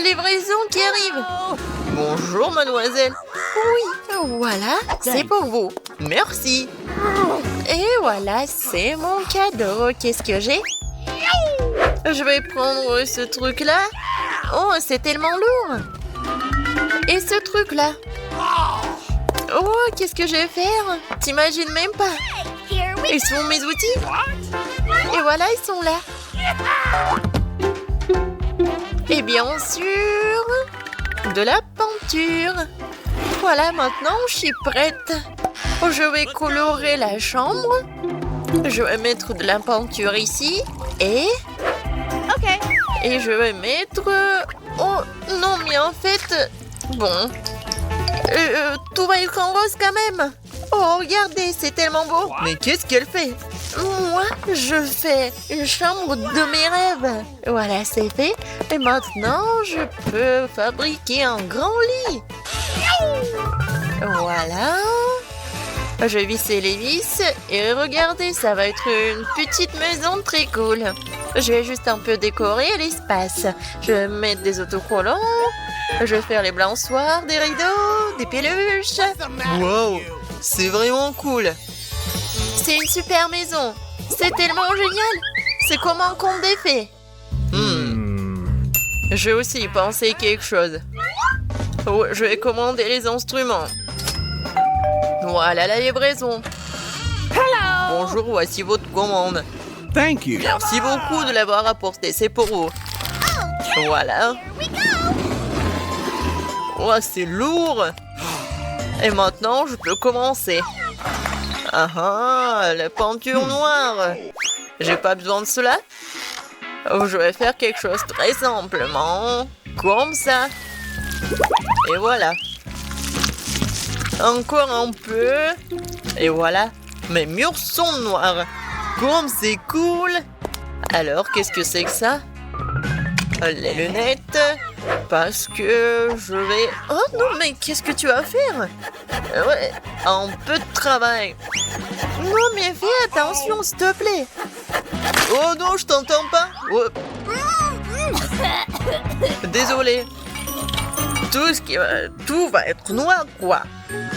livraison qui arrive. Bonjour, mademoiselle. Oui, voilà, c'est pour vous. Merci. Et voilà, c'est mon cadeau. Qu'est-ce que j'ai? Je vais prendre ce truc-là. Oh, c'est tellement lourd. Et ce truc-là. Oh, qu'est-ce que je vais faire? T'imagines même pas. Ils sont mes outils. Et voilà, ils sont là. Et bien sûr, de la peinture. Voilà, maintenant, je suis prête. Je vais colorer la chambre. Je vais mettre de la peinture ici. Et je vais mettre... Oh, non, mais en fait... Bon... tout va être en rose quand même. Oh, regardez, c'est tellement beau. Mais qu'est-ce qu'elle fait? Moi, je fais une chambre de mes rêves. Voilà, c'est fait. Et maintenant, je peux fabriquer un grand lit. Voilà. Je vais visser les vis. Et regardez, ça va être une petite maison très cool. Je vais juste un peu décorer l'espace. Je vais mettre des autocollants. Je vais faire les balançoires, des rideaux, des peluches. Wow, c'est vraiment cool. C'est une super maison. C'est tellement génial. C'est comme un conte des fées. J'ai aussi pensé quelque chose. Oh, je vais commander les instruments. Voilà la livraison. Bonjour, voici votre commande. Thank you. Merci beaucoup de l'avoir apporté. C'est pour vous. Voilà. Oh, c'est lourd. Et maintenant, je peux commencer. Ah, la peinture noire. J'ai pas besoin de cela. Oh, je vais faire quelque chose très simplement. Comme ça. Et voilà. Encore un peu. Et voilà. Mes murs sont noirs. Comme c'est cool. Alors, qu'est-ce que c'est que ça? Les lunettes. Parce que je vais... Oh non, mais qu'est-ce que tu vas faire? Ouais, un peu de travail. Non, mais fais attention, s'il te plaît. Oh non, je t'entends pas. Oh. Désolé. Tout va être noir, quoi.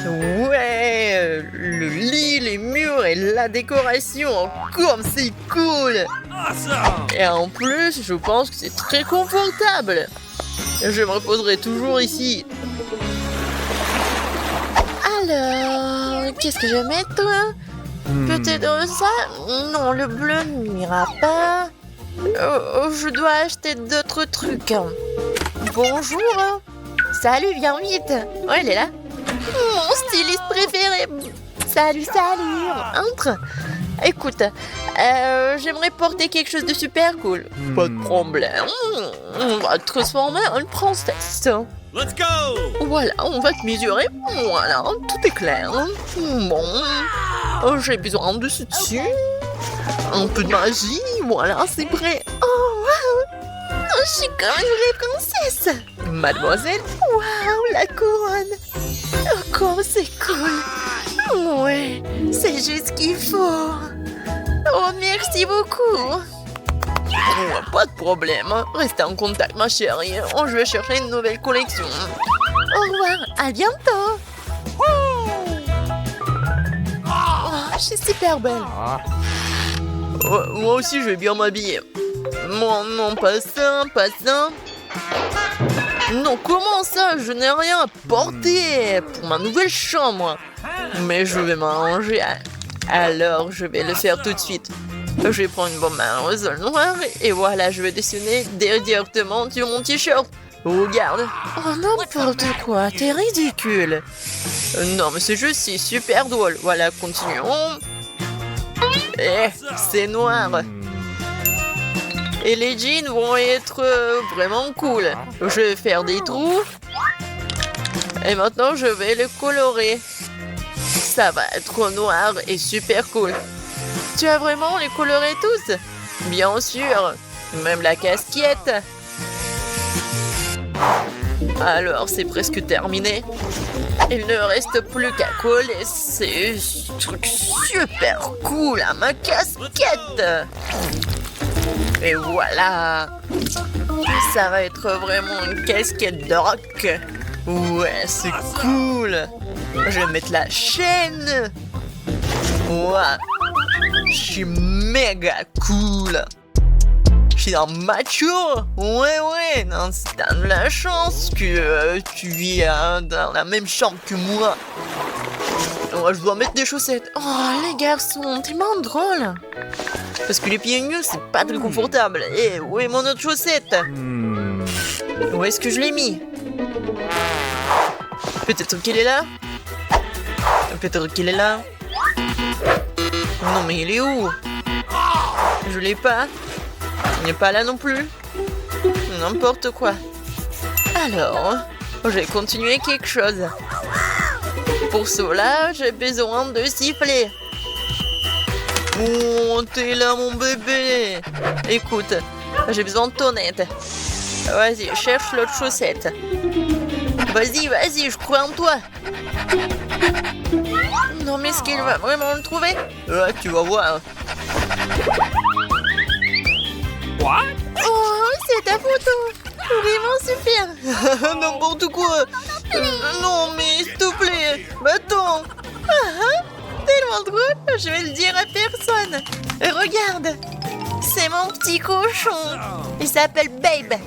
Ouais, le lit, les murs et la décoration. Comme c'est cool. Et en plus, je pense que c'est très confortable. Je me reposerai toujours ici. Alors, qu'est-ce que je vais mettre? Peut-être ça? Non, le bleu n'ira pas. Je dois acheter d'autres trucs. Bonjour. Salut, viens vite. Oh, elle est là. Mon styliste préféré. Salut. Entre. Écoute, j'aimerais porter quelque chose de super cool. Pas de problème. On va te transformer en une princesse. Let's go. Voilà, on va te mesurer. Voilà, tout est clair. Bon, j'ai besoin de ceci. Un peu de magie. Voilà, c'est prêt. Oh, wow. Je suis comme une vraie princesse. Mademoiselle. Waouh, la couronne. Oh, comme c'est cool. Ouais, c'est juste ce qu'il faut. Oh, merci beaucoup. Oh, pas de problème. Restez en contact, ma chérie. Oh, je vais chercher une nouvelle collection. Au revoir, à bientôt. Oh, je suis super belle. Oh, moi aussi, je vais bien m'habiller. Non, pas ça. Non, comment ça? Je n'ai rien à porter pour ma nouvelle chambre. Mais je vais m'arranger. Alors, je vais le faire tout de suite. Je vais prendre une bombe à rosol noir et voilà, je vais dessiner directement sur mon t-shirt. Regarde. Oh, n'importe quoi, t'es ridicule. Non, mais c'est juste, c'est super drôle. Voilà, continuons. C'est noir. Et les jeans vont être vraiment cool. Je vais faire des trous. Et maintenant, je vais le colorer. Ça va être noir et super cool. Tu as vraiment les colorés tous? Bien sûr. Même la casquette. Alors, c'est presque terminé. Il ne reste plus qu'à coller ces trucs super cool à ma casquette. Et voilà. Ça va être vraiment une casquette de rock. Ouais, c'est cool. Je vais mettre la chaîne. Ouais. Je suis méga cool. Je suis un macho. Ouais. Non, t'as de la chance que tu vis dans la même chambre que moi. Ouais, je dois mettre des chaussettes. Oh, les garçons, tellement drôle. Parce que les pieds nus, c'est pas très confortable. Eh, où est mon autre chaussette? Où est-ce que je l'ai mis? Peut-être qu'il est là? Peut-être qu'il est là? Non, mais il est où? Je l'ai pas. Il n'est pas là non plus. N'importe quoi. Alors, je vais continuer quelque chose. Pour cela, j'ai besoin de siffler. Oh, t'es là, mon bébé. Écoute, j'ai besoin de ton aide. Vas-y, cherche l'autre chaussette. Vas-y, je crois en toi. Non, mais est-ce qu'il va vraiment le trouver? Ouais, tu vas voir. What? Oh, c'est ta photo. Vraiment super. N'importe quoi. Non, mais s'il te plaît. Attends. Tellement drôle. Je vais le dire à personne. Regarde. C'est mon petit cochon. Il s'appelle Babe.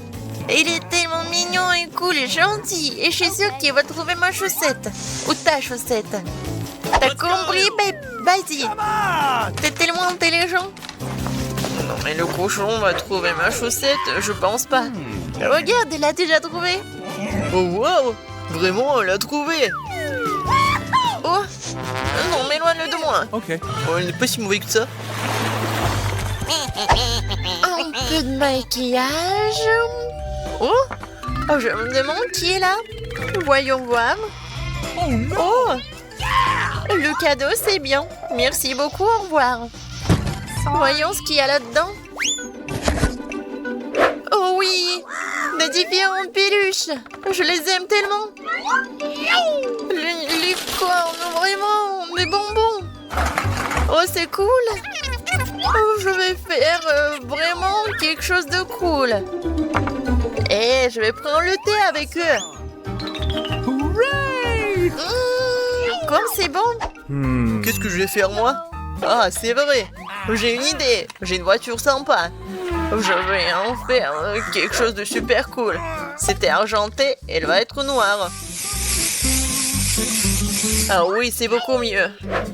Il est tellement mignon et cool et gentil. Et je suis sûre qu'il va trouver ma chaussette. Ou ta chaussette. T'as compris, Babe? Vas-y. T'es tellement intelligent. Non, mais le cochon va trouver ma chaussette, je pense pas. Regarde, il l'a déjà trouvé. Oh, wow! Vraiment, elle l'a trouvé. Oh! Non, mais éloigne-le de moi. Ok. Oh, il n'est pas si mauvais que ça. Un peu de maquillage. Oh! Je me demande qui est là. Voyons voir. Oh non! Oh! Le cadeau, c'est bien. Merci beaucoup, au revoir. Voyons ce qu'il y a là-dedans. Oh oui! Des différentes peluches. Je les aime tellement. Les cornes, vraiment. Des bonbons. Oh, c'est cool. Oh, je vais faire vraiment quelque chose de cool. Et je vais prendre le thé avec eux. Hooray! Comme c'est bon. Qu'est-ce que je vais faire, moi? Ah, c'est vrai. J'ai une idée. J'ai une voiture sympa. Je vais en faire quelque chose de super cool. C'était argenté, elle va être noire. Ah oui, c'est beaucoup mieux.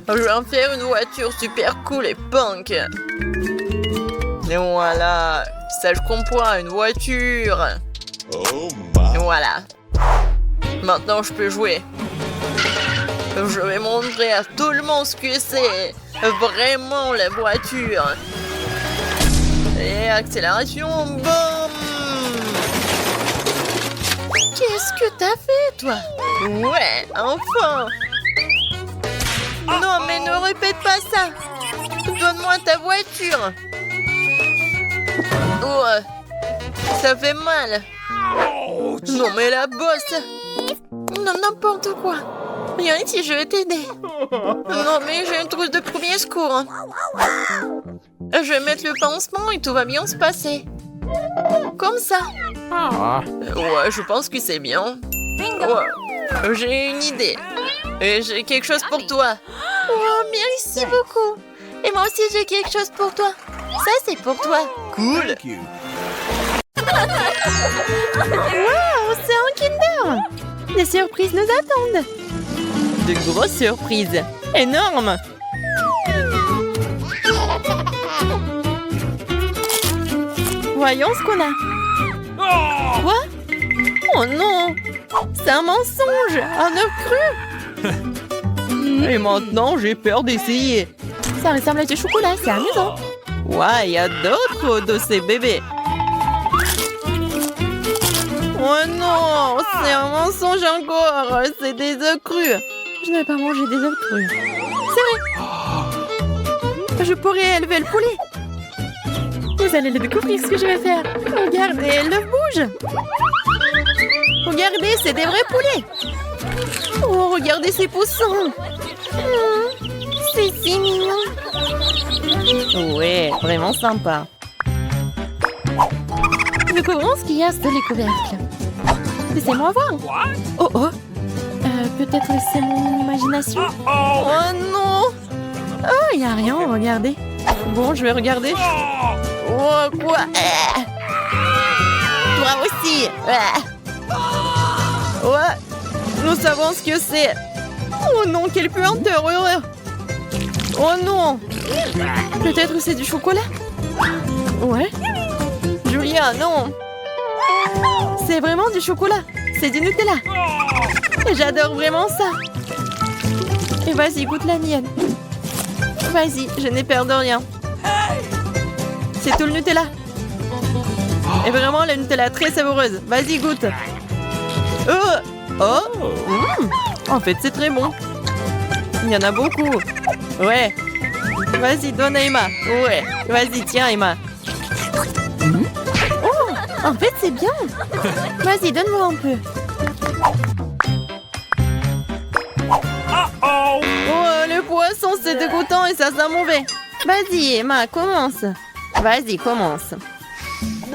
Je vais en faire une voiture super cool et punk. Et voilà. Ça, je comprends, une voiture. Voilà. Maintenant, je peux jouer. Je vais montrer à tout le monde ce que c'est. Vraiment la voiture. Et accélération, boum! Qu'est-ce que t'as fait, toi? Ouais, enfin! Non, mais ne répète pas ça! Donne-moi ta voiture! Oh, ça fait mal! Non, mais la bosse! Non, n'importe quoi! Viens ici, je vais t'aider! Non, mais j'ai une trousse de premier secours! Je vais mettre le pansement et tout va bien se passer. Comme ça. Ouais, je pense que c'est bien. Ouais. J'ai une idée. Et j'ai quelque chose pour toi. Oh, merci beaucoup. Et moi aussi, j'ai quelque chose pour toi. Ça, c'est pour toi. Cool. Thank you. Wow, c'est un Kinder. Des surprises nous attendent. De grosses surprises. Énormes. Voyons ce qu'on a. Quoi? Oh non! C'est un mensonge! Un œuf cru! Et maintenant, j'ai peur d'essayer. Ça ressemble à du chocolat, c'est amusant. Ouais, il y a d'autres de ces bébés. Oh non! C'est un mensonge encore! C'est des œufs crus! Je ne vais pas manger des œufs crus. C'est vrai! Je pourrais élever le poulet. Vous allez le découvrir ce que je vais faire. Regardez, l'œuf bouge. Regardez, c'est des vrais poulets. Oh, regardez ces poussins. C'est si mignon. Ouais, vraiment sympa. Découvrons ce qu'il y a sous les couvercles. Laissez-moi voir. What? Oh oh. Peut-être c'est mon imagination. Oh. Oh non. Oh, il n'y a rien, regardez. Bon, je vais regarder. Oh, quoi? Toi aussi. Ouais. Nous savons ce que c'est. Oh non, quelle puanteur. Oh non. Peut-être c'est du chocolat? Ouais. Julia, non. C'est vraiment du chocolat. C'est du Nutella. J'adore vraiment ça. Et vas-y, goûte la mienne. Vas-y, je n'ai peur de rien. C'est tout le Nutella. Et vraiment, la Nutella très savoureuse. Vas-y, goûte. En fait, c'est très bon. Il y en a beaucoup. Ouais. Vas-y, donne à Emma. Ouais. Vas-y, tiens, Emma. Oh, en fait, c'est bien. Vas-y, donne-moi un peu. Oh. Oh, le poisson, c'est dégoûtant et ça sent mauvais. Vas-y, Emma, commence. Vas-y, commence.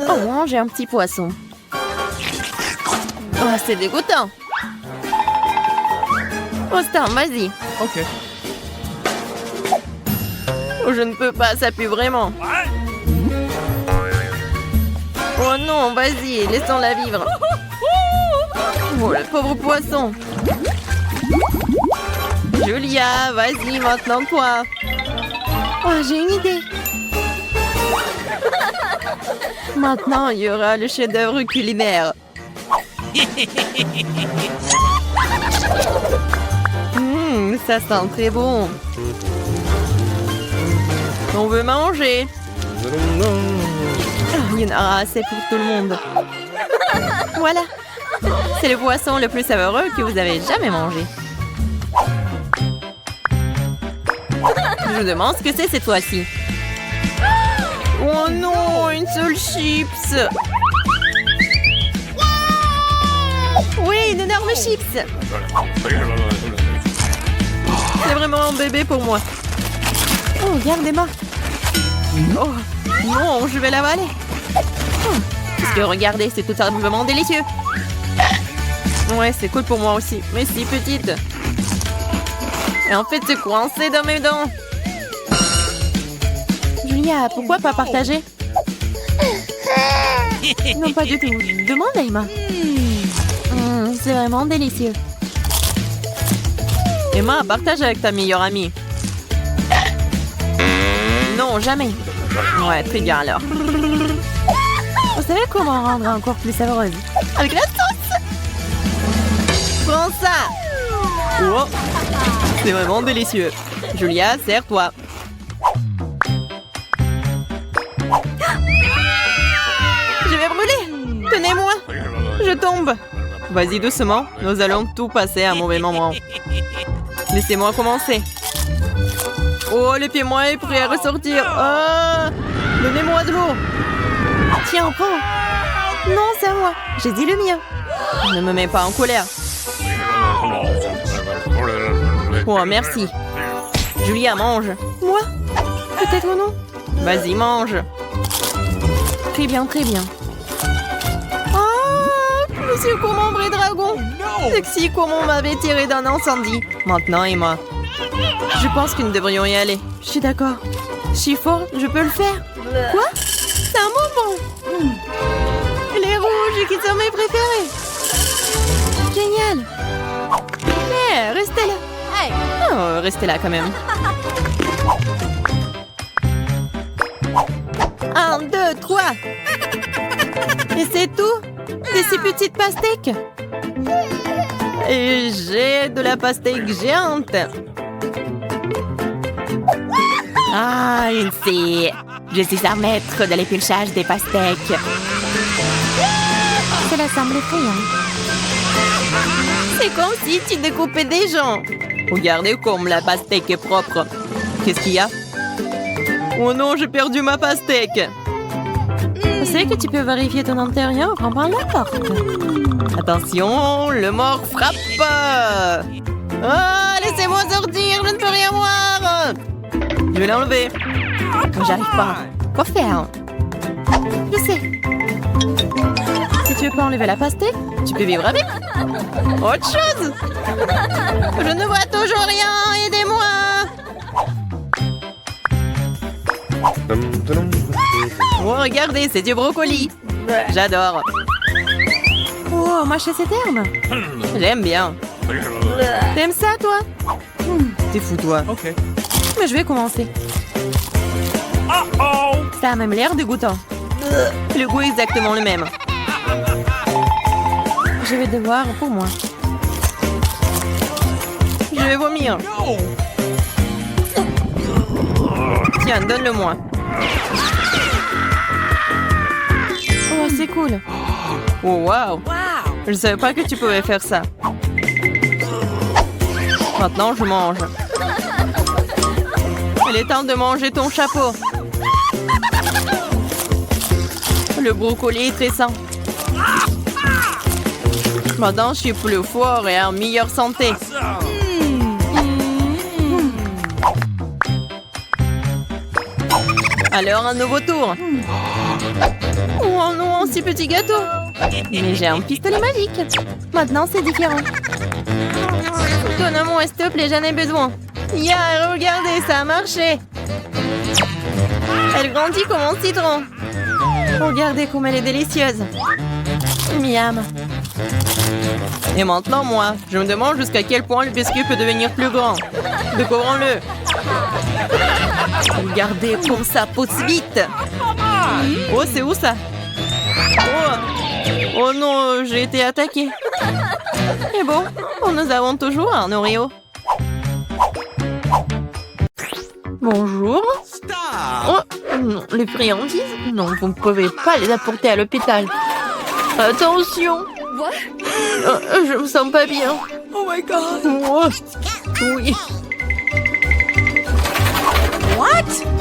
Oh, j'ai un petit poisson. Oh, c'est dégoûtant. Oh, Star, vas-y. Ok. Oh, je ne peux pas, ça pue vraiment. What? Oh non, vas-y, laissons-la vivre. Oh, le pauvre poisson. Julia, vas-y, maintenant toi. Oh, j'ai une idée. Maintenant, il y aura le chef-d'œuvre culinaire. Ça sent très bon. On veut manger. Il y en aura assez pour tout le monde. Voilà. C'est le poisson le plus savoureux que vous avez jamais mangé. Je me demande ce que c'est cette fois-ci. Oh non, une seule chips. Oui, une énorme chips. C'est vraiment un bébé pour moi. Oh, regardez-moi. Oh, non, je vais l'avaler. Parce que regardez, c'est tout simplement délicieux. Ouais, c'est cool pour moi aussi. Mais si petite. Et en fait, c'est coincé dans mes dents. Julia, pourquoi pas partager? Non, pas du tout. Demande à Emma. C'est vraiment délicieux. Emma, partage avec ta meilleure amie. Non, jamais. Ouais, très bien alors. Vous savez comment rendre encore plus savoureuse? Avec la sauce. Prends ça. Oh, c'est vraiment délicieux. Julia, sers-toi. Je vais brûler. Tenez-moi. Je tombe. Vas-y doucement, nous allons tout passer à un mauvais moment. Laissez-moi commencer. Oh, le pied-moi est prêt à ressortir. Oh, donnez-moi de l'eau. Tiens, prends. Non, c'est à moi. J'ai dit le mien. Ne me mets pas en colère. Oh, merci. Julia, mange. Moi? Peut-être non. Vas-y, mange. Très bien, très bien. Monsieur Commandre et Dragon. Sexy comme on m'avait tiré d'un incendie. Maintenant, Emma. Je pense que nous devrions y aller. Je suis d'accord. Je suis fort, je peux le faire. Quoi? C'est un bonbon. Les rouges qui sont mes préférés. Génial. Mais restez là. Oh, restez là quand même. 1, 2, 3. Et c'est tout? Et ces petites pastèques. Et j'ai de la pastèque géante. Ah, une fille. Je suis un maître de l'épluchage des pastèques. Cela semble effrayant. C'est comme si tu découpais des gens. Regardez comme la pastèque est propre. Qu'est-ce qu'il y a? Oh non, j'ai perdu ma pastèque. Vous savez que tu peux vérifier ton intérieur en ouvrant la porte. Attention, le mort frappe. Ah, laissez-moi sortir, je ne peux rien voir. Je vais l'enlever. J'arrive pas. Quoi faire? Je sais. Tu veux pas enlever la pastèque? Tu peux vivre avec. Autre chose. Je ne vois toujours rien. Aidez-moi. Oh, regardez, c'est du brocoli. J'adore. Oh, moi, je sais ces termes. J'aime bien. T'aimes ça, toi? T'es fou, toi. Okay. Mais je vais commencer. Uh-oh. Ça a même l'air dégoûtant. Le goût est exactement le même. Je vais devoir pour moi. Je vais vomir. No. Tiens, donne-le-moi. Oh, c'est cool. Oh, wow. Je savais pas que tu pouvais faire ça. Maintenant, je mange. Il est temps de manger ton chapeau. Le brocoli est très sain. Maintenant, je suis plus fort et en meilleure santé. Alors, un nouveau tour. Oh non, si petit gâteau. Mais j'ai un pistolet magique. Maintenant, c'est différent. Donne-moi, s'il te plaît, j'en ai besoin. Yeah, regardez, ça a marché. Elle grandit comme un citron. Regardez comme elle est délicieuse. Miam. Et maintenant, moi, je me demande jusqu'à quel point le biscuit peut devenir plus grand. Découvrons-le. Regardez comme ça pousse vite. Oh, c'est où ça? Oh non, j'ai été attaquée. Et bon, nous avons toujours un Oreo. Bonjour. Oh, non, les friandises? Non, vous ne pouvez pas les apporter à l'hôpital. Attention. Je me sens pas bien. Oh my God. Oh, oui.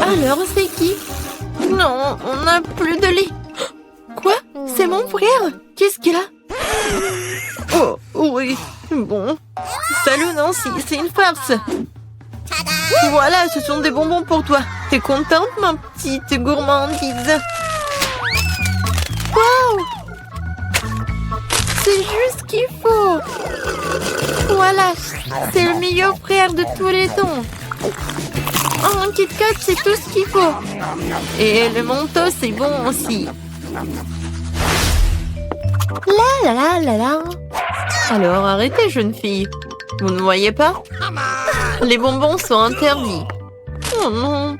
Alors, c'est qui? Non, on n'a plus de lit. Quoi? C'est mon frère? Qu'est-ce qu'il a? Oh, oui. Bon. Salut Nancy, c'est une farce. Voilà, ce sont des bonbons pour toi. T'es contente, ma petite gourmandise? Wow! C'est juste ce qu'il faut. Voilà, c'est le meilleur frère de tous les temps. Oh, un Kit Kat, c'est tout ce qu'il faut. Et le Mentos, c'est bon aussi. La la la la la. Alors, arrêtez, jeune fille. Vous ne voyez pas? Les bonbons sont interdits. Oh non.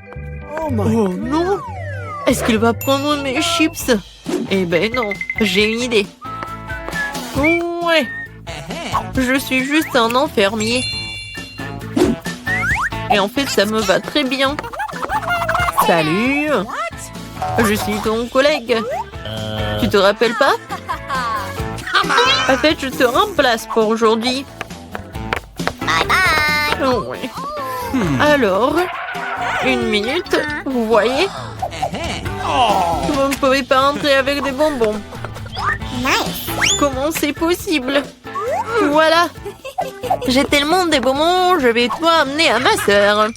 Oh my. Oh non. Est-ce qu'il va prendre mes chips? Eh ben non, j'ai une idée. Ouais. Je suis juste un enfermier. Et en fait, ça me va très bien. Salut. Je suis ton collègue. Tu te rappelles pas? En fait, je te remplace pour aujourd'hui. Oh, ouais. Alors, une minute, vous voyez? Vous ne pouvez pas entrer avec des bonbons. Comment c'est possible? Voilà. J'ai tellement de bonbons, je vais tout amener à ma sœur.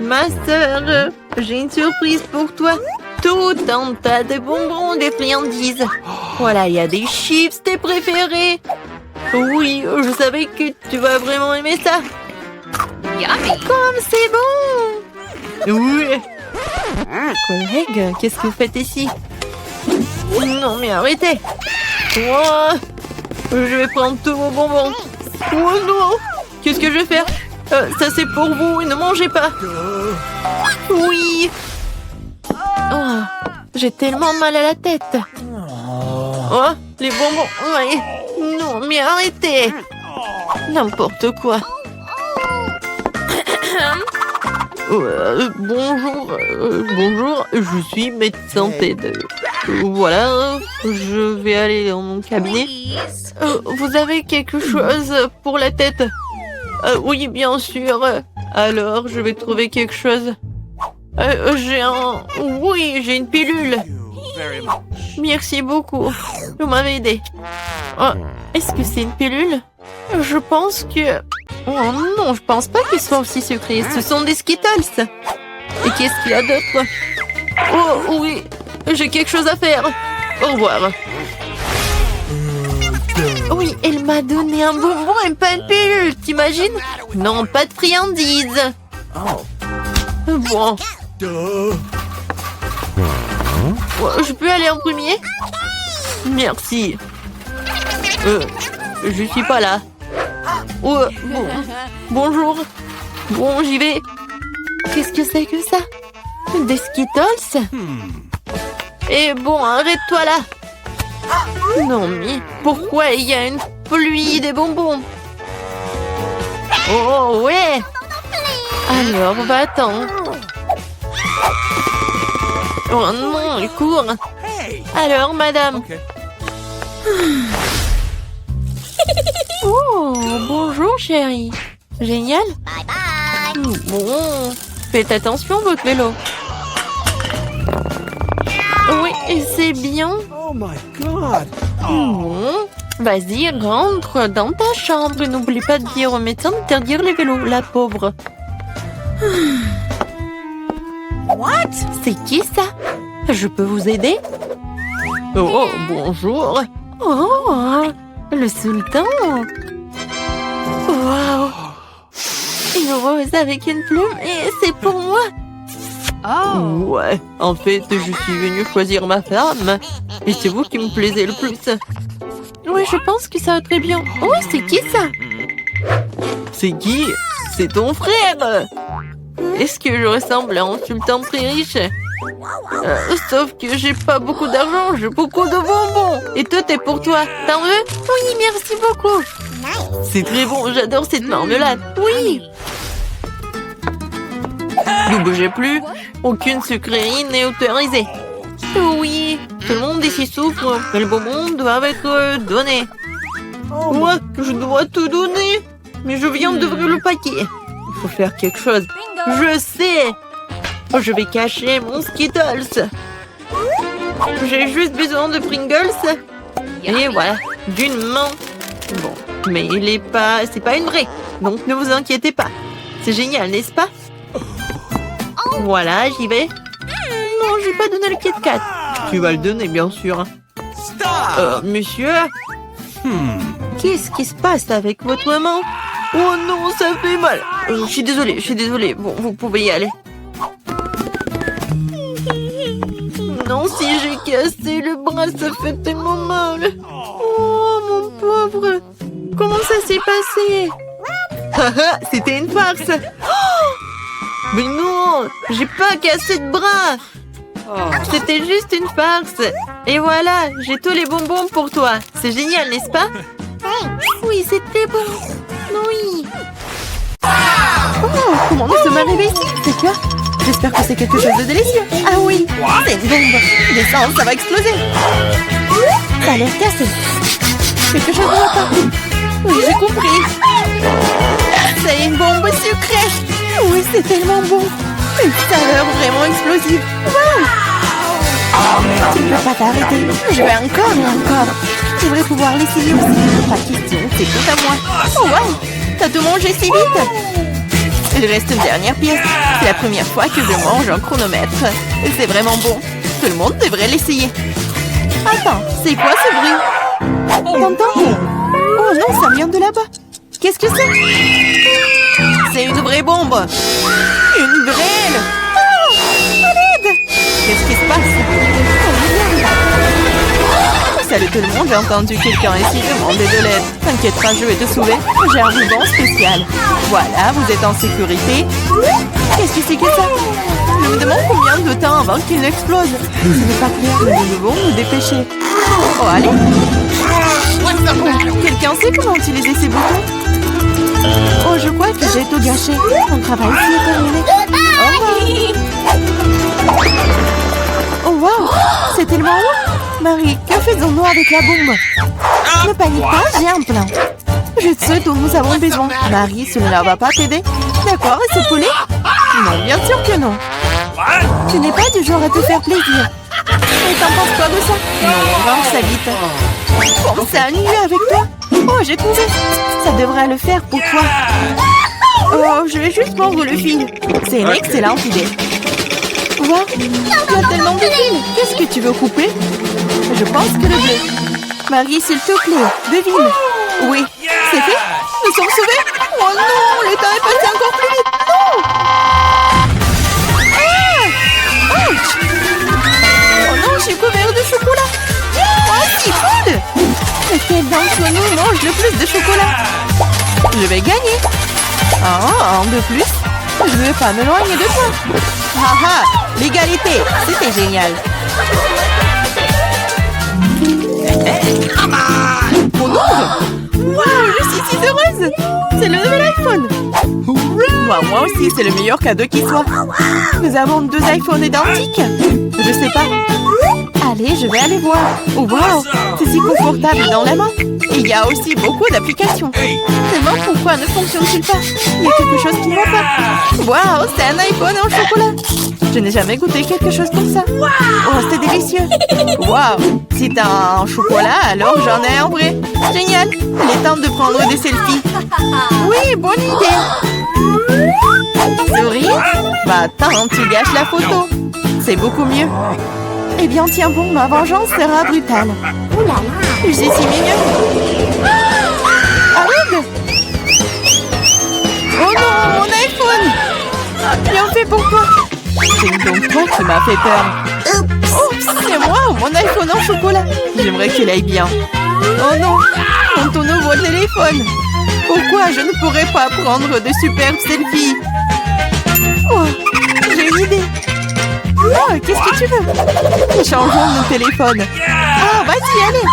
Ma sœur, j'ai une surprise pour toi. Tout un tas de bonbons, des friandises. Voilà, il y a des chips, tes préférés. Oui, je savais que tu vas vraiment aimer ça. Comme c'est bon. Oui. Collègue, qu'est-ce que vous faites ici? Non, mais arrêtez. Oh, je vais prendre tous vos bonbons. Oh non. Qu'est-ce que je vais faire? Ça, c'est pour vous et ne mangez pas. Oui. Oh, j'ai tellement mal à la tête. Oh, les bonbons. Ouais. Non, mais arrêtez. N'importe quoi. Bonjour, je suis médecin TED. Voilà, je vais aller dans mon cabinet. Vous avez quelque chose pour la tête? Oui, bien sûr. Alors, je vais trouver quelque chose. Oui, j'ai une pilule. Merci beaucoup. Vous m'avez aidé. Oh, est-ce que c'est une pilule? Je pense que... Oh non, je pense pas qu'ils soient aussi sucrés. Ce sont des Skittles. Et qu'est-ce qu'il y a d'autre? Oh oui, j'ai quelque chose à faire. Au revoir. Oui, elle m'a donné un bonbon et pas une pilule, t'imagines? Non, pas de friandises. Bon. Je peux aller en premier? Merci. Je suis pas là. Bon. Bonjour. Bon, j'y vais. Qu'est-ce que c'est que ça? Des Skittles? Et bon, arrête-toi là. Non, mais pourquoi il y a une pluie des bonbons? Oh, ouais. Alors, va-t'en. Oh non, il court. Alors, madame. Oh, bonjour, chérie. Génial. Bon, faites attention, votre vélo. Oui, et c'est bien. Oh my God. Bon, vas-y, rentre dans ta chambre. N'oublie pas de dire au médecin d'interdire les vélos, la pauvre. What? C'est qui ça? Je peux vous aider? Oh, bonjour. Oh, le sultan. Wow. Une rose avec une plume et c'est pour moi. Oh. Ouais, en fait, je suis venue choisir ma femme. Et c'est vous qui me plaisez le plus. Oui, je pense que ça va très bien. Oh, c'est qui ça? C'est qui? C'est ton frère. Est-ce que je ressemble à un sultan très riche? Sauf que j'ai pas beaucoup d'argent, j'ai beaucoup de bonbons. Et tout est pour toi. T'en veux? Oui, merci beaucoup. C'est très bon, j'adore cette marmelade. Oui. Ne bougez plus. Aucune sucrerie n'est autorisée. Oui, tout le monde ici souffre. Mais les bonbons doivent être donnés. Moi, je dois tout donner. Mais je viens d'ouvrir le paquet. Il faut faire quelque chose. Je sais. Je vais cacher mon Skittles. J'ai juste besoin de Pringles. Et voilà, d'une main. Bon, mais il est pas... c'est pas une vraie. Donc ne vous inquiétez pas. C'est génial, n'est-ce pas? Voilà, j'y vais. Non, je vais pas donner le Kit Kat. Tu vas le donner, bien sûr. Monsieur? Qu'est-ce qui se passe avec votre maman? Oh non, ça fait mal. Je suis désolée. Bon, vous pouvez y aller. Non, si j'ai cassé le bras, ça fait tellement mal. Oh, mon pauvre. Comment ça s'est passé? C'était une farce. Oh, mais non, j'ai pas cassé de bras. C'était juste une farce. Et voilà, j'ai tous les bonbons pour toi. C'est génial, n'est-ce pas? Oui, c'est très bon. Oui. Oh, comment nous sommes arrivés ici? C'est quoi? J'espère que c'est quelque chose de délicieux. Ah oui, c'est une bombe. Descends, ça va exploser. Ça a l'air cassé. Quelque chose ne va pas. Oui, j'ai compris. C'est une bombe sucrée. Oui, c'est tellement bon. Une saveur vraiment explosive. Wow. Tu ne peux pas t'arrêter. Je vais encore et encore. J'aimerais pouvoir l'essayer aussi. Pas question, c'est tout à moi. Oh wow, t'as tout mangé si vite. Il reste une dernière pièce. C'est la première fois que je mange un chronomètre. Et c'est vraiment bon. Tout le monde devrait l'essayer. Attends, c'est quoi ce bruit? T'entends? Oh non, ça vient de là-bas. Qu'est-ce que c'est? C'est une vraie bombe. Une vraie. Oh, à l'aide. Qu'est-ce qui se passe? Salut tout le monde, j'ai entendu quelqu'un ici demander de l'aide. T'inquiète pas, je vais te sauver. J'ai un ruban spécial. Voilà, vous êtes en sécurité. Qu'est-ce que c'est que ça? Je me demande combien de temps avant qu'il n'explose. Ce n'est pas clair, mais nous devons nous dépêcher. Oh, allez. Oh, quelqu'un sait comment utiliser ces boutons? Oh, je crois que j'ai tout gâché. Mon travail ici est terminé. Au revoir. Oh, wow, c'est tellement haut. Marie, que faisons-nous avec la bombe? Ne panique pas, j'ai un plan. Je sais ce dont nous avons besoin. Marie, cela va pas t'aider? D'accord, et ce poulet? Non, bien sûr que non. Tu n'es pas du genre à te faire plaisir. Et t'en penses quoi de ça? Non, range ça vite. Pense à mieux avec toi. Oh, j'ai trouvé. Ça devrait le faire pour toi. Oh, je vais juste prendre le fil. C'est une excellente idée. Wow, il y a tellement de fils. Qu'est-ce que tu veux couper? Je pense que le bleu. Marie, s'il te plaît, devine. Oui, c'est fait. Nous sommes sauvés. Oh non, le temps est passé encore plus vite. Non. Ah! Ouch! Oh non, je suis couvert de chocolat. Oh, c'est cool. Lequel d'entre nous mange le plus de chocolat? Je vais gagner. Ah, un de plus. Je ne veux pas m'éloigner de toi. Haha, l'égalité, c'était génial. Mon ongle. Wow, je suis si heureuse. C'est le nouvel iPhone. Moi aussi, c'est le meilleur cadeau qui soit. Nous avons 2 iPhones identiques. Je sais pas. Allez, je vais aller voir. Oh, wow, c'est si confortable dans la main. Et il y a aussi beaucoup d'applications. Seulement, pourquoi ne fonctionne-t-il pas? Il y a quelque chose qui ne va pas. Wow, c'est un iPhone en chocolat. Je n'ai jamais goûté quelque chose comme ça. Oh, c'est délicieux. Wow, si t'as un chocolat, alors j'en ai un vrai. Génial. Il est temps de prendre des selfies. Oui, bonne idée. Souris? Bah attends, tu gâches la photo. C'est beaucoup mieux. Eh bien, tiens bon, ma vengeance sera brutale. Ouh là là, je suis si mignonne. Arrête! Oh non, mon iPhone! Bien fait pour toi. C'est donc toi qui m'as fait peur. Oh, c'est moi, mon iPhone en chocolat. J'aimerais qu'il aille bien. Oh non, ton nouveau téléphone. Pourquoi je ne pourrais pas prendre de superbes selfies? Oh, j'ai une idée. Oh, qu'est-ce que tu veux? Échangeons nos téléphones. Ah, vas-y, allez.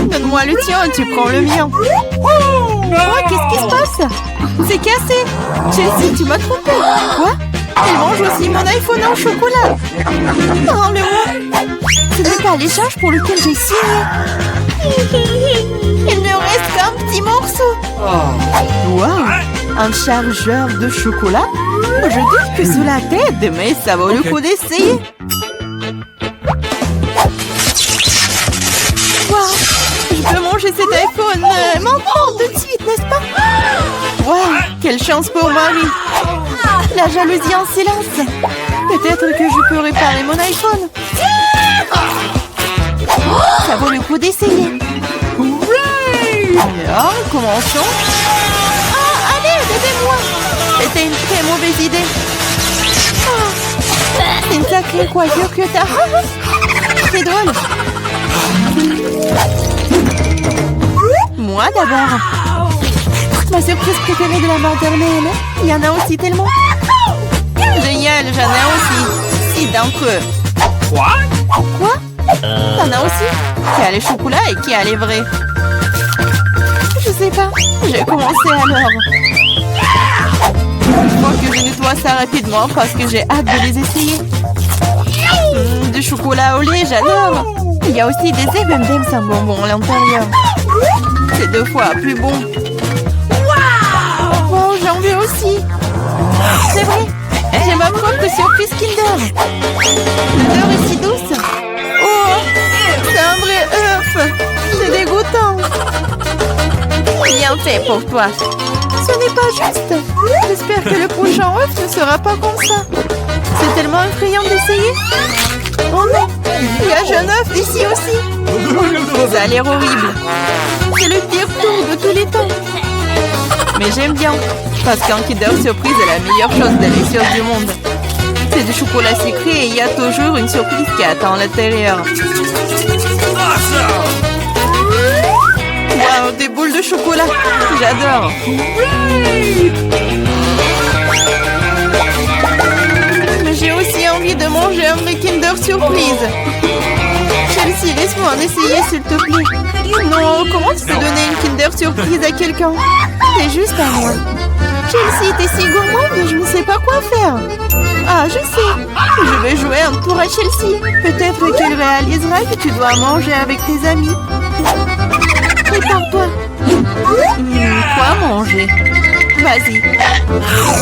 Donne-moi le tien et tu prends le mien. Oh, qu'est-ce qui se passe? C'est cassé. Chelsea, tu m'as trompé. Quoi? Elle mange aussi mon iPhone en chocolat. Oh, le moi. Ce n'est pas l'échange pour lequel j'ai signé. Il ne reste qu'un petit morceau. Wow, un chargeur de chocolat? Je doute que cela t'aide, mais ça vaut le coup d'essayer. Wow, je peux manger cet iPhone maintenant tout de suite, n'est-ce pas? Wow, quelle chance pour Marie. La jalousie en silence. Peut-être que je peux réparer mon iPhone. Ça vaut le coup d'essayer. Alors, commençons. Ah, allez, aidez-moi. C'était une très mauvaise idée. Oh, c'est une sacrée coiffure que t'as. C'est drôle. Moi d'abord. Ma surprise préférée de la maternelle. Il y en a aussi tellement. Génial, j'en ai aussi. 6 d'entre eux. Quoi? T'en as aussi? Qui a les chocolats et qui a les vrais? Je sais pas. J'ai commencé alors. Il faut que je nettoie ça rapidement parce que j'ai hâte de les essayer. Du chocolat au lait, j'adore. Il y a aussi des M&M's en bonbon à l'intérieur. C'est 2 fois plus bon. Wow, j'en veux aussi. C'est vrai. J'ai ma propre surprise Kinder. L'odeur est si douce. Oh, c'est un vrai œuf. C'est dégoûtant. Bien fait pour toi. Ce n'est pas juste. J'espère que le prochain œuf ne sera pas comme ça. C'est tellement effrayant d'essayer. Oh non, il y a un œuf ici aussi. Ça a l'air horrible. C'est le pire tour de tous les temps. Mais j'aime bien, parce qu'un Kinder Surprise est la meilleure chose délicieuse du monde. C'est du chocolat sucré et il y a toujours une surprise qui attend à l'intérieur. Wow, des boules de chocolat. J'adore. Mais j'ai aussi envie de manger un vrai Kinder Surprise. Chelsea, laisse-moi en essayer, s'il te plaît. Non, comment tu peux donner une Kinder Surprise à quelqu'un? C'est juste à moi. Chelsea, t'es si gourmande, je ne sais pas quoi faire. Ah, je sais. Je vais jouer un tour à Chelsea. Peut-être qu'elle réalisera que tu dois manger avec tes amis. Prépare-toi. Quoi manger? Vas-y.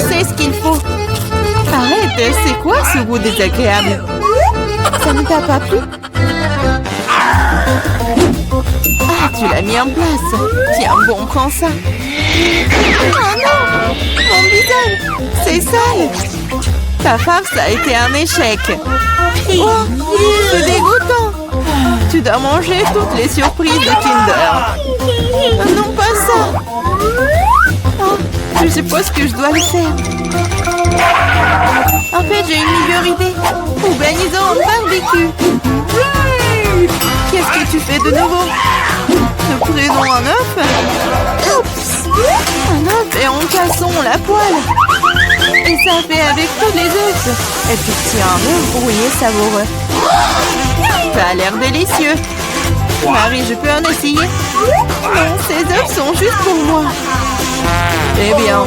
C'est ce qu'il faut. Arrête, c'est quoi ce goût désagréable? Ça ne t'a pas plu? Ah, tu l'as mis en place. Tiens, bon, prends ça. Oh non! Mon visage! C'est sale! Ta farce a été un échec. Oh, c'est dégoûtant! Tu dois manger toutes les surprises de Kinder. Non, pas ça. Oh, je suppose que je dois le faire. En fait, j'ai une meilleure idée. Organisons un barbecue. Qu'est-ce que tu fais de nouveau? Nous prenons un œuf. Oups. Un œuf et en cassons la poêle. Et ça fait avec tous les œufs. Et puis tiens, un œuf brouillé savoureux. Ça a l'air délicieux. Marie, je peux en essayer? Non, ces œufs sont juste pour moi. Eh bien,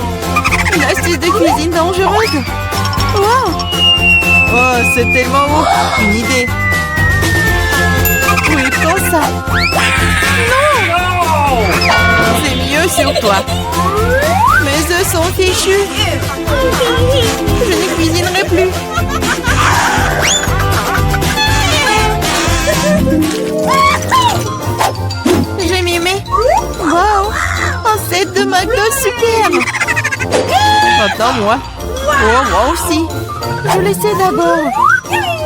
une astuce de cuisine dangereuse. Wow! Oh, c'est tellement beau. Une idée. Oui, prends ça. Non! C'est mieux sur toi. Mes œufs sont fichus. Je ne cuisinerai plus. J'ai mimé. Wow! Un set de McDo superbe. Attends, moi. Oh, moi aussi. Je l'essaie d'abord.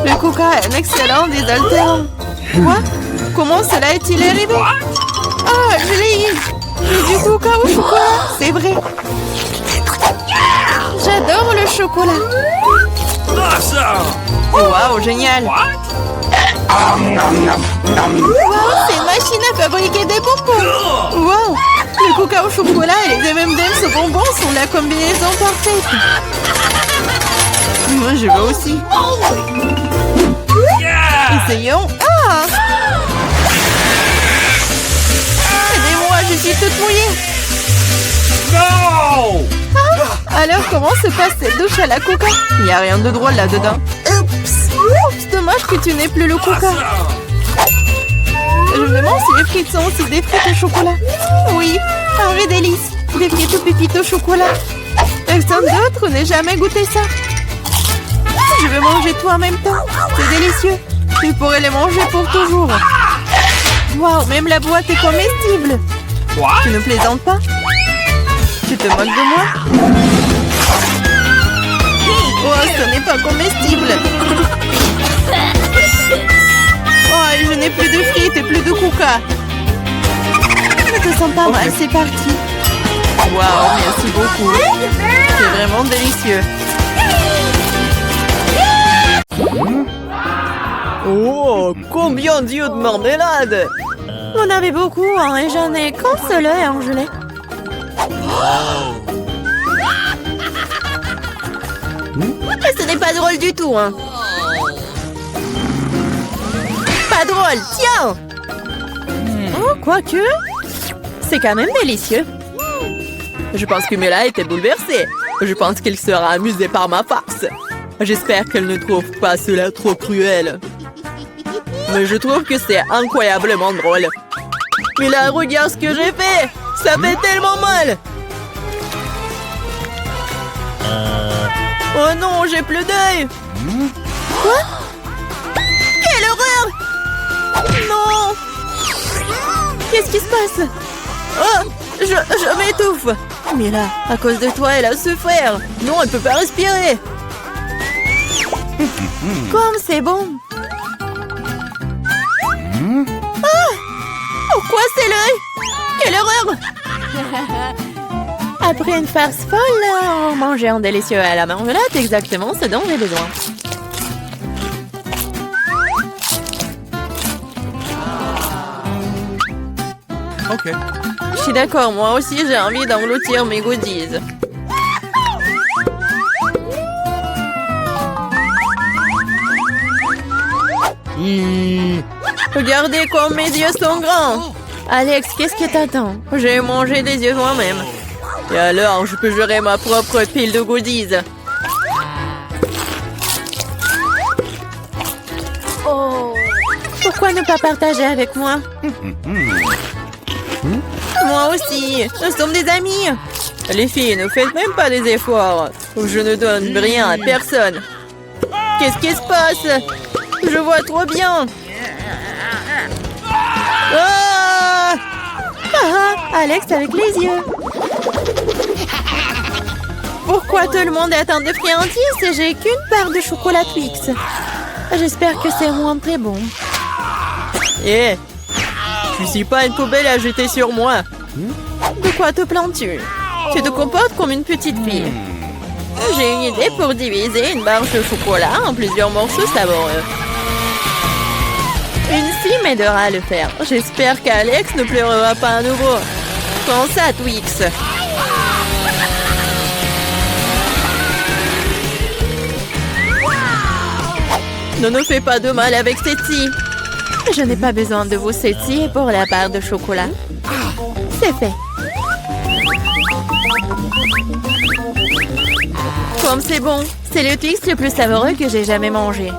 Le coca est un excellent désaltérant. Quoi? Comment cela est-il arrivé? Ah, je l'ai eu. J'ai du coca au chocolat. C'est vrai. J'adore le chocolat. Wow, génial. Wow, c'est une machine à fabriquer des bonbons. Wow, le coca au chocolat et les M&M's aux bonbons sont la combinaison parfaite. Moi, je veux aussi. Essayons. Ah! Aidez-moi, je suis toute mouillée. Ah, alors, comment se passe cette douche à la coca? Il n'y a rien de drôle là-dedans. Oups, dommage que tu n'aies plus le coca. Je me demande si les frites sont aussi des frites au chocolat. Oui, un vrai délice. Des frites aux pépites au chocolat. Personne d'autre n'ait jamais goûté ça. Je vais manger tout en même temps. C'est délicieux. Tu pourrais les manger pour toujours. Waouh, même la boîte est comestible. Tu ne plaisantes pas? Tu te moques de moi? Oh, ce n'est pas comestible. Oh, je n'ai plus de frites et plus de coca. Je te sens pas mal, c'est parti. Waouh, merci beaucoup. C'est vraiment délicieux. Oh, combien d'yeux de marmelade! Vous en avez beaucoup, hein, et j'en ai qu'un seul et un gelé. Et ce n'est pas drôle du tout, hein. Pas drôle, tiens! Oh, quoique, c'est quand même délicieux. Je pense que Mila était bouleversée. Je pense qu'elle sera amusée par ma farce. J'espère qu'elle ne trouve pas cela trop cruel. Mais je trouve que c'est incroyablement drôle. Mila, regarde ce que j'ai fait! Ça fait tellement mal! Oh non, j'ai plus d'œil! Quoi? Quelle horreur! Non! Qu'est-ce qui se passe? Oh! Je m'étouffe! Mila, à cause de toi, elle a souffert! Non, elle ne peut pas respirer! Comme c'est bon! Ah! Pourquoi c'est l'œil? Quelle horreur! Après une farce folle, manger un délicieux à la marmelade, exactement ce dont j'ai besoin. Ok. Je suis d'accord, moi aussi j'ai envie d'engloutir mes goodies. Regardez comme mes yeux sont grands. Alex, qu'est-ce que t'attends? J'ai mangé des yeux moi-même. Et alors, je peux gérer ma propre pile de goodies. Oh. Pourquoi ne pas partager avec moi? Moi aussi, nous sommes des amis. Les filles, ne faites même pas des efforts. Je ne donne rien à personne. Qu'est-ce qui se passe? Je vois trop bien. Ah! Ah, Alex avec les yeux. Pourquoi tout le monde attend de friandises et j'ai qu'une part de chocolat Twix? J'espère que c'est moins très bon. Hé, je suis pas une poubelle à jeter sur moi. De quoi te plains-tu? Tu te comportes comme une petite fille. J'ai une idée pour diviser une barre de chocolat en plusieurs morceaux savoureux. Une scie m'aidera à le faire. J'espère qu'Alex ne pleurera pas à nouveau. Prends ça, Twix. Ne nous fais pas de mal avec cette scie. Je n'ai pas besoin de vos cette scie pour la barre de chocolat. C'est fait. Comme c'est bon, c'est le Twix le plus savoureux que j'ai jamais mangé.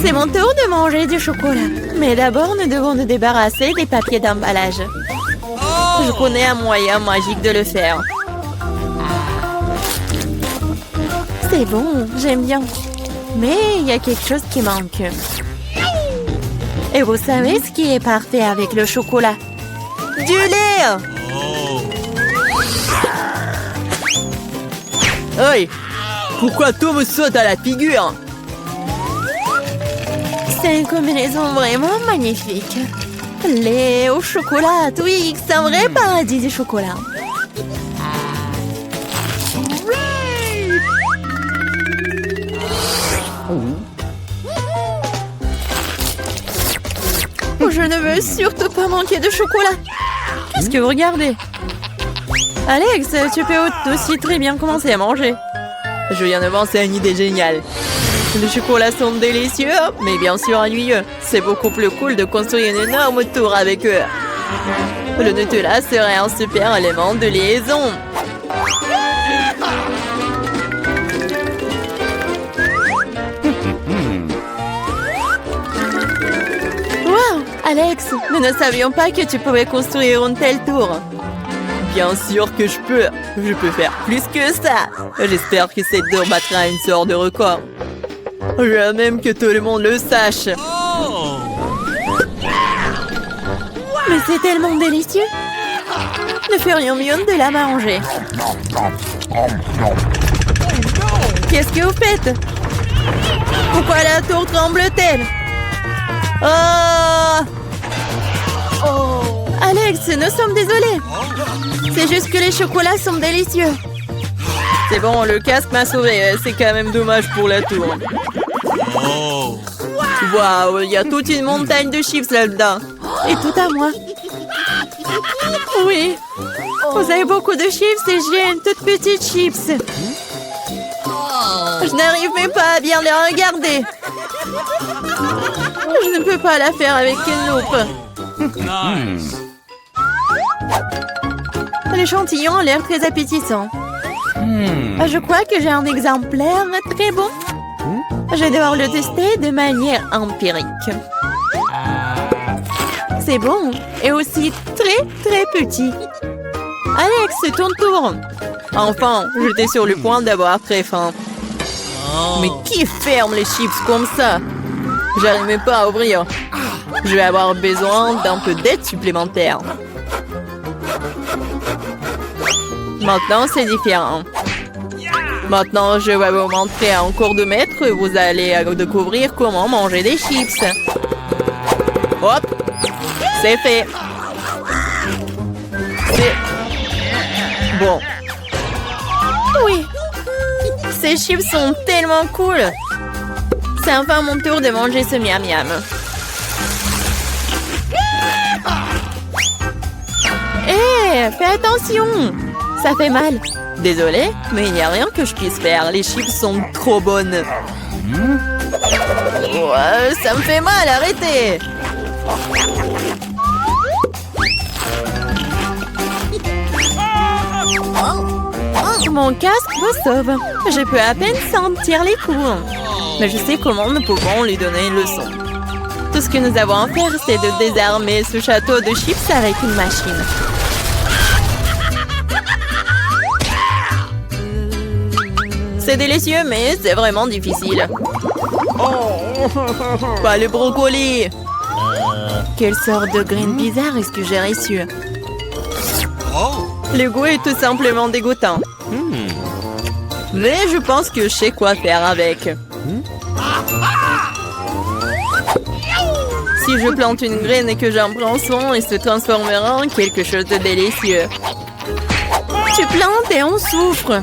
C'est mon tour de manger du chocolat. Mais d'abord, nous devons nous débarrasser des papiers d'emballage. Je connais un moyen magique de le faire. C'est bon, j'aime bien. Mais il y a quelque chose qui manque. Et vous savez ce qui est parfait avec le chocolat? Du lait! Hey, pourquoi tout me saute à la figure? C'est une combinaison vraiment magnifique. Lait au chocolat, Twix, c'est un vrai paradis du chocolat. Je ne veux surtout pas manquer de chocolat. Qu'est-ce que vous regardez? Alex, tu peux aussi très bien commencer à manger. Je viens de penser à une idée géniale. Les chocolats sont délicieux, mais bien sûr ennuyeux. C'est beaucoup plus cool de construire une énorme tour avec eux. Le Nutella serait un super élément de liaison. Wow, Alex, nous ne savions pas que tu pouvais construire une telle tour. Bien sûr que je peux. Je peux faire plus que ça. J'espère que cette tour battra une sorte de record. Je veux même que tout le monde le sache. Mais c'est tellement délicieux. Nous ferions mieux de la manger. Qu'est-ce que vous faites? Pourquoi la tour tremble-t-elle? Oh! Alex, nous sommes désolés. C'est juste que les chocolats sont délicieux. C'est bon, le casque m'a sauvé. C'est quand même dommage pour la tour. Waouh, il y a toute une montagne de chips là-dedans. Et tout à moi. Oui. Vous avez beaucoup de chips et j'ai une toute petite chips. Je n'arrive même pas à bien les regarder. Je ne peux pas la faire avec une loupe. L'échantillon a l'air très appétissant. Je crois que j'ai un exemplaire très bon. Je vais devoir le tester de manière empirique. C'est bon et aussi très très petit. Alex, c'est ton tour. Enfin, j'étais sur le point d'avoir très faim. Mais qui ferme les chips comme ça? J'arrive même pas à ouvrir. Je vais avoir besoin d'un peu d'aide supplémentaire. Maintenant, c'est différent. Maintenant, je vais vous montrer en cours de maître. Vous allez découvrir comment manger des chips. Hop! C'est fait. C'est... bon. Oui. Ces chips sont tellement cool. C'est enfin mon tour de manger ce miam miam. Hé, fais attention. Ça fait mal. Désolée, mais il n'y a rien que je puisse faire. Les chips sont trop bonnes. Ouais, ça me fait mal, arrêtez. Mon casque me sauve. Je peux à peine sentir les coups. Mais je sais comment nous pouvons lui donner une leçon. Tout ce que nous avons à faire, c'est de désarmer ce château de chips avec une machine. C'est délicieux, mais c'est vraiment difficile. Pas le brocoli. Quelle sorte de graine bizarre est-ce que j'ai reçu? Le goût est tout simplement dégoûtant. Mais je pense que je sais quoi faire avec. Si je plante une graine et que j'en prends soin, il se transformera en quelque chose de délicieux. Tu plantes et on souffre.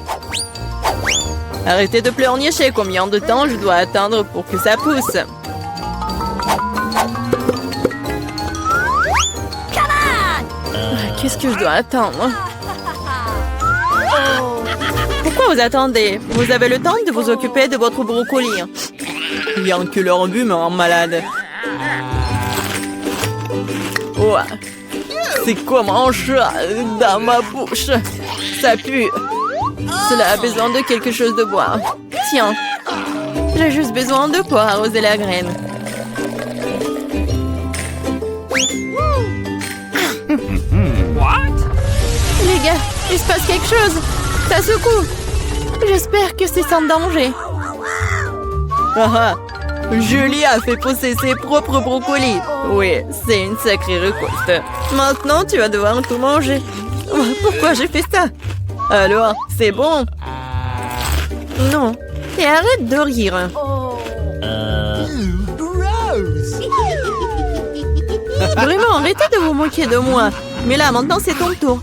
Arrêtez de pleurnicher. Combien de temps je dois attendre pour que ça pousse? Qu'est-ce que je dois attendre? Pourquoi vous attendez? Vous avez le temps de vous occuper de votre brocoli. Bien que leur vue me rend malade. Ouais. C'est comme un chat dans ma bouche. Ça pue. Cela a besoin de quelque chose de boire. Tiens. J'ai juste besoin de pour arroser la graine. Les gars, il se passe quelque chose. Ça secoue. J'espère que c'est sans danger. Ah, Julie a fait pousser ses propres brocolis. Oui, c'est une sacrée récolte. Maintenant, tu vas devoir tout manger. Pourquoi j'ai fait ça? Alors, c'est bon? Non. Et arrête de rire. Vraiment, arrêtez de vous moquer de moi. Mais là, maintenant, c'est ton tour.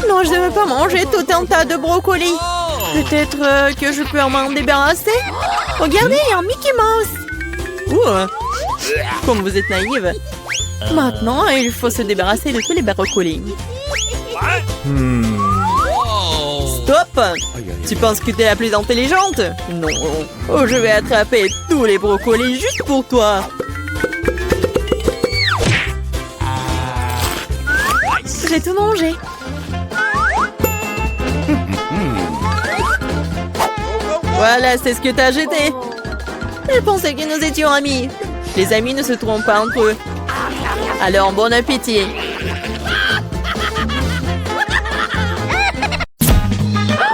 Non, je ne veux pas manger tout un tas de brocolis. Peut-être que je peux m'en débarrasser? Regardez, il y a un Mickey Mouse. Comme vous êtes naïve. Maintenant, il faut se débarrasser de tous les brocolis. Stop! Tu penses que tu es la plus intelligente? Non. Oh, je vais attraper tous les brocolis juste pour toi. J'ai tout mangé. Voilà, c'est ce que t'as jeté. Je pensais que nous étions amis. Les amis ne se trompent pas entre eux. Alors, bon appétit.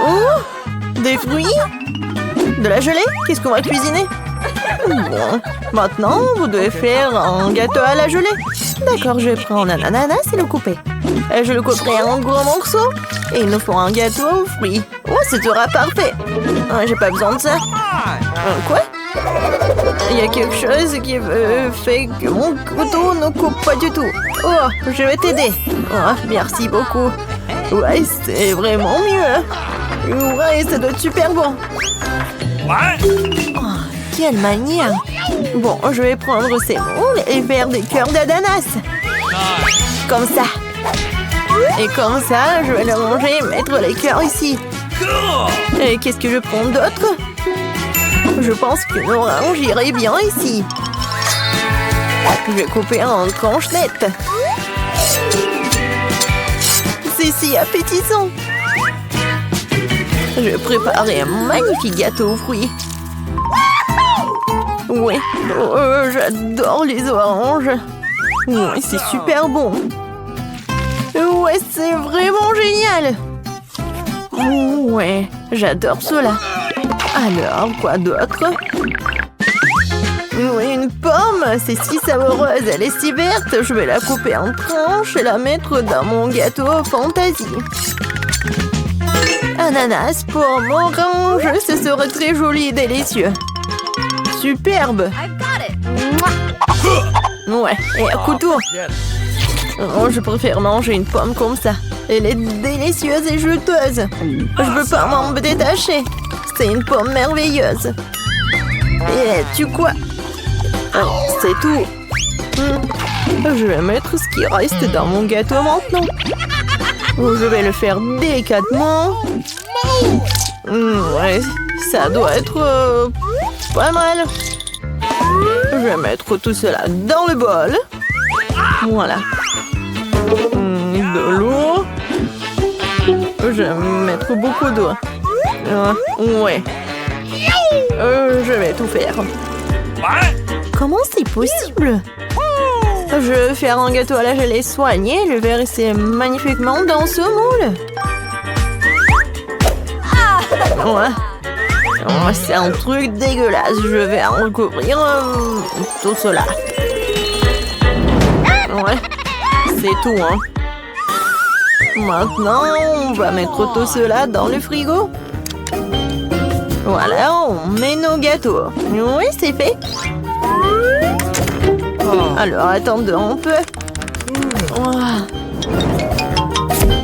Oh, des fruits? De la gelée? Qu'est-ce qu'on va cuisiner? Bon, maintenant, vous devez faire un gâteau à la gelée. D'accord, je vais prendre un ananas et le couper. Je le couperai en gros morceaux. Et il nous faut un gâteau aux fruits. Oh, ce sera parfait. J'ai pas besoin de ça. Quoi? Il y a quelque chose qui fait que mon couteau ne coupe pas du tout. Oh, je vais t'aider. Oh, merci beaucoup. Ouais, c'est vraiment mieux. Ouais, ça doit être super bon. Oh, quelle manière. Bon, je vais prendre ces moules et faire des cœurs d'ananas. Comme ça. Et comme ça, je vais le manger et mettre les cœurs ici. Et qu'est-ce que je prends d'autre? Je pense qu'une orange irait bien ici. Je vais couper en tranchelettes. C'est si appétissant. Je vais préparer un magnifique gâteau aux fruits. Oui, j'adore les oranges. Oui, c'est super bon. Ouais, c'est vraiment génial. Ouais, j'adore cela. Alors, quoi d'autre? Oui, une pomme, c'est si savoureuse, elle est si verte. Je vais la couper en tranches et la mettre dans mon gâteau fantaisie. Ananas, pomme, orange, ce serait très joli et délicieux. Superbe. Ouais, et un couteau. Oh, je préfère manger une pomme comme ça. Elle est délicieuse et juteuse. Je veux pas m'en détacher. C'est une pomme merveilleuse. Et tu quoi? Oh, c'est tout. Je vais mettre ce qui reste dans mon gâteau maintenant. Je vais le faire délicatement. Ouais, ça doit être pas mal. Je vais mettre tout cela dans le bol. Voilà. De l'eau. Je vais mettre beaucoup d'eau. Ouais. Je vais tout faire. Comment c'est possible? Je vais faire un gâteau à la gelée soigné. Je vais rester magnifiquement dans ce moule. Ouais. Oh, c'est un truc dégueulasse. Je vais en recouvrir tout cela. Ouais. C'est tout, hein. Maintenant, on va mettre tout cela dans le frigo. Voilà, on met nos gâteaux. Oui, c'est fait. Alors, attendons un peu. Oh.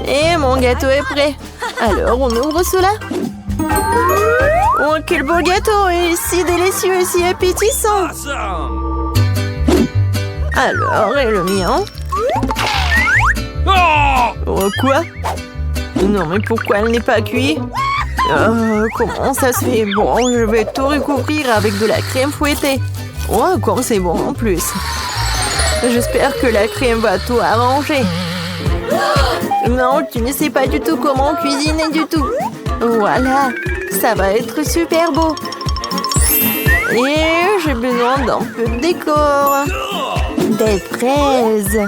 Et mon gâteau est prêt. Alors, on ouvre cela. Oh, quel beau gâteau! Et si délicieux et si appétissant! Alors, et le mien? Oh, quoi? Non, mais pourquoi elle n'est pas cuite? Comment ça se fait? Bon, je vais tout recouvrir avec de la crème fouettée. Oh, comme c'est bon en plus. J'espère que la crème va tout arranger. Non, tu ne sais pas du tout comment cuisiner du tout. Voilà, ça va être super beau. Et j'ai besoin d'un peu de décor. Des fraises.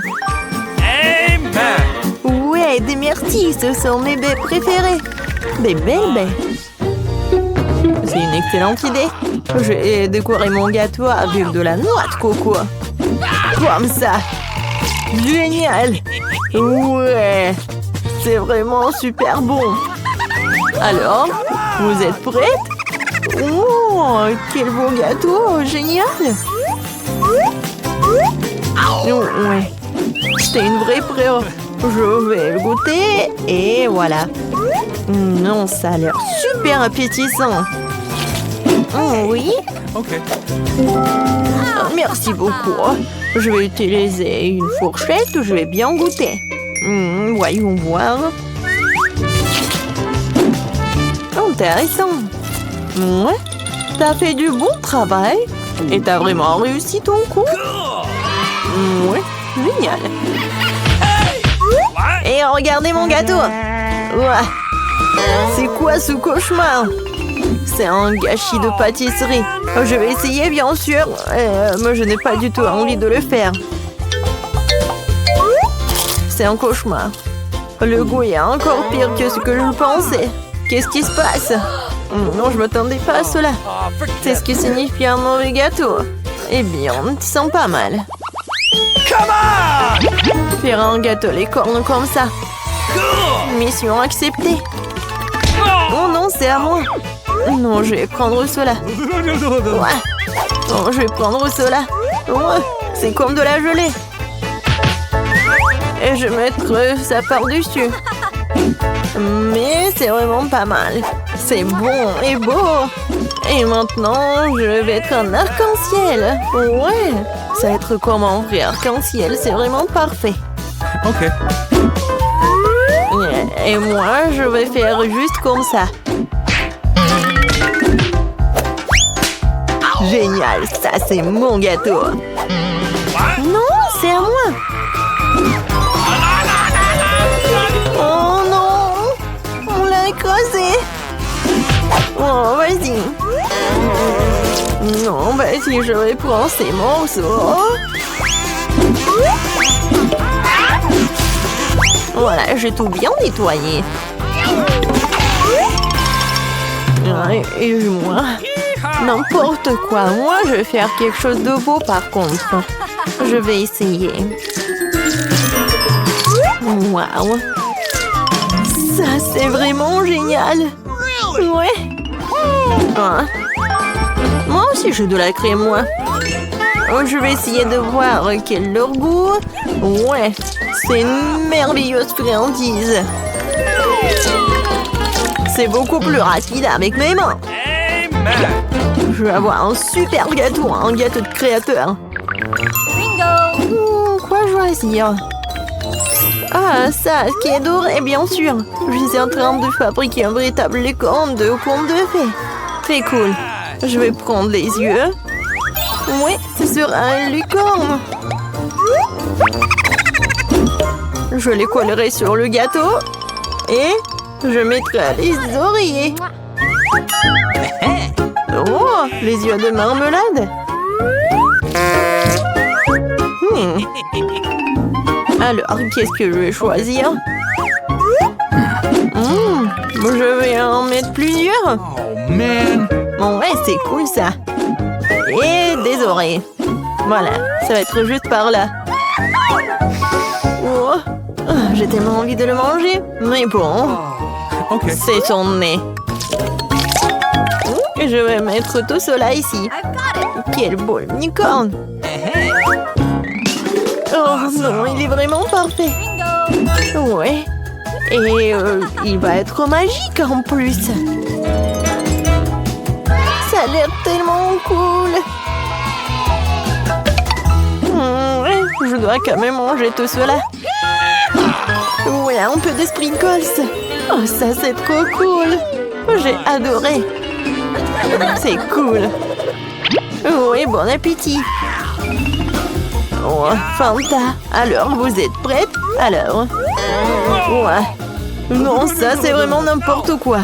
Ouais, des myrtilles, ce sont mes baies préférées. Des belles baies. C'est une excellente idée. J'ai décoré mon gâteau avec de la noix de coco. Comme ça. Génial. Ouais. C'est vraiment super bon. Alors, vous êtes prêtes? Oh, quel beau gâteau. Génial. Oh, ouais. C'est une vraie pro. Je vais le goûter et voilà. Non, ça a l'air super appétissant. Oh, oui? Ok. Merci beaucoup. Je vais utiliser une fourchette, je vais bien goûter. Voyons voir. Intéressant. Ouais, t'as fait du bon travail et t'as vraiment réussi ton coup. Ouais, génial. Et regardez mon gâteau. Ouais. C'est quoi ce cauchemar? C'est un gâchis de pâtisserie. Je vais essayer, bien sûr. Mais je n'ai pas du tout envie de le faire. C'est un cauchemar. Le goût est encore pire que ce que je pensais. Qu'est-ce qui se passe? Non, je ne m'attendais pas à cela. C'est ce qui signifie un mauvais gâteau. Eh bien, tu sens pas mal. Faire un gâteau les cornes comme ça. Mission acceptée. Oh non, c'est à moi. Non, je vais prendre cela. Ouais. Non, je vais prendre cela. Ouais. C'est comme de la gelée. Et je vais mettre ça par-dessus. Mais c'est vraiment pas mal. C'est bon et beau. Et maintenant, je vais être un arc-en-ciel. Ouais. Ça va être comme un vrai arc-en-ciel. C'est vraiment parfait. Ok. Et moi, je vais faire juste comme ça. Génial, ça c'est mon gâteau. Non, c'est à moi. Oh non, on l'a écrasé. Oh, vas-y. Non, vas-y, je vais prendre ces morceaux. Voilà, j'ai tout bien nettoyé. Et moi, n'importe quoi. Moi, je vais faire quelque chose de beau par contre. Je vais essayer. Waouh. Ça, c'est vraiment génial. Ouais. Ah. Moi aussi, j'ai de la crème, moi. Je vais essayer de voir quel est leur goût. Ouais. C'est une merveilleuse friandise. C'est beaucoup plus rapide avec mes mains. Je vais avoir un super gâteau, un gâteau de créateur. Quoi choisir? Ah, ça, qui est doré, bien sûr. Je suis en train de fabriquer un véritable licorne de conte de fées. Très cool. Je vais prendre les yeux. Oui, ce sera un licorne. Je les collerai sur le gâteau et je mettrai les oreillers. Oh, les yeux de marmelade. Alors, qu'est-ce que je vais choisir? Je vais en mettre plusieurs. Oh man. Bon, ouais, c'est cool ça. Et des oreilles. Voilà, ça va être juste par là. Oh, j'ai tellement envie de le manger. Mais bon, Ok. c'est son nez. Je vais mettre tout cela ici. Quel beau licorne. Oh non, il est vraiment parfait. Ouais. Et il va être magique en plus. Ça a l'air tellement cool. Je dois quand même manger tout cela. Ouais, un peu de sprinkles. Oh, ça c'est trop cool. J'ai adoré. C'est cool. Oui, bon appétit. Oh, Fanta. Alors, vous êtes prête? Alors. Ouais. Non, ça c'est vraiment n'importe quoi.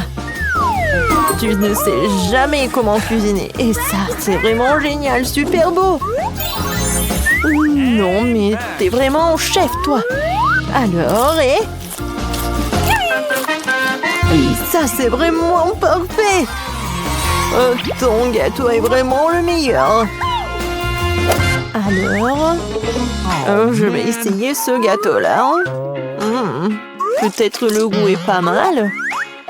Tu ne sais jamais comment cuisiner. Et ça, c'est vraiment génial, super beau. Non, mais t'es vraiment chef, toi. Alors, et ça, c'est vraiment parfait. Ton gâteau est vraiment le meilleur. Alors, je vais essayer ce gâteau-là. Peut-être le goût est pas mal.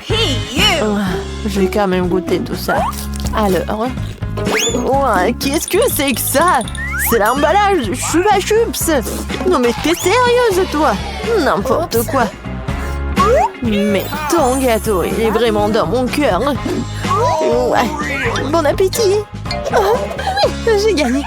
Je vais quand même goûter tout ça. Alors, qu'est-ce que c'est que ça? C'est l'emballage Chupa Chups. Non mais t'es sérieuse, toi? N'importe quoi. Mais ton gâteau, il est vraiment dans mon cœur. Ouais. Bon appétit. J'ai gagné.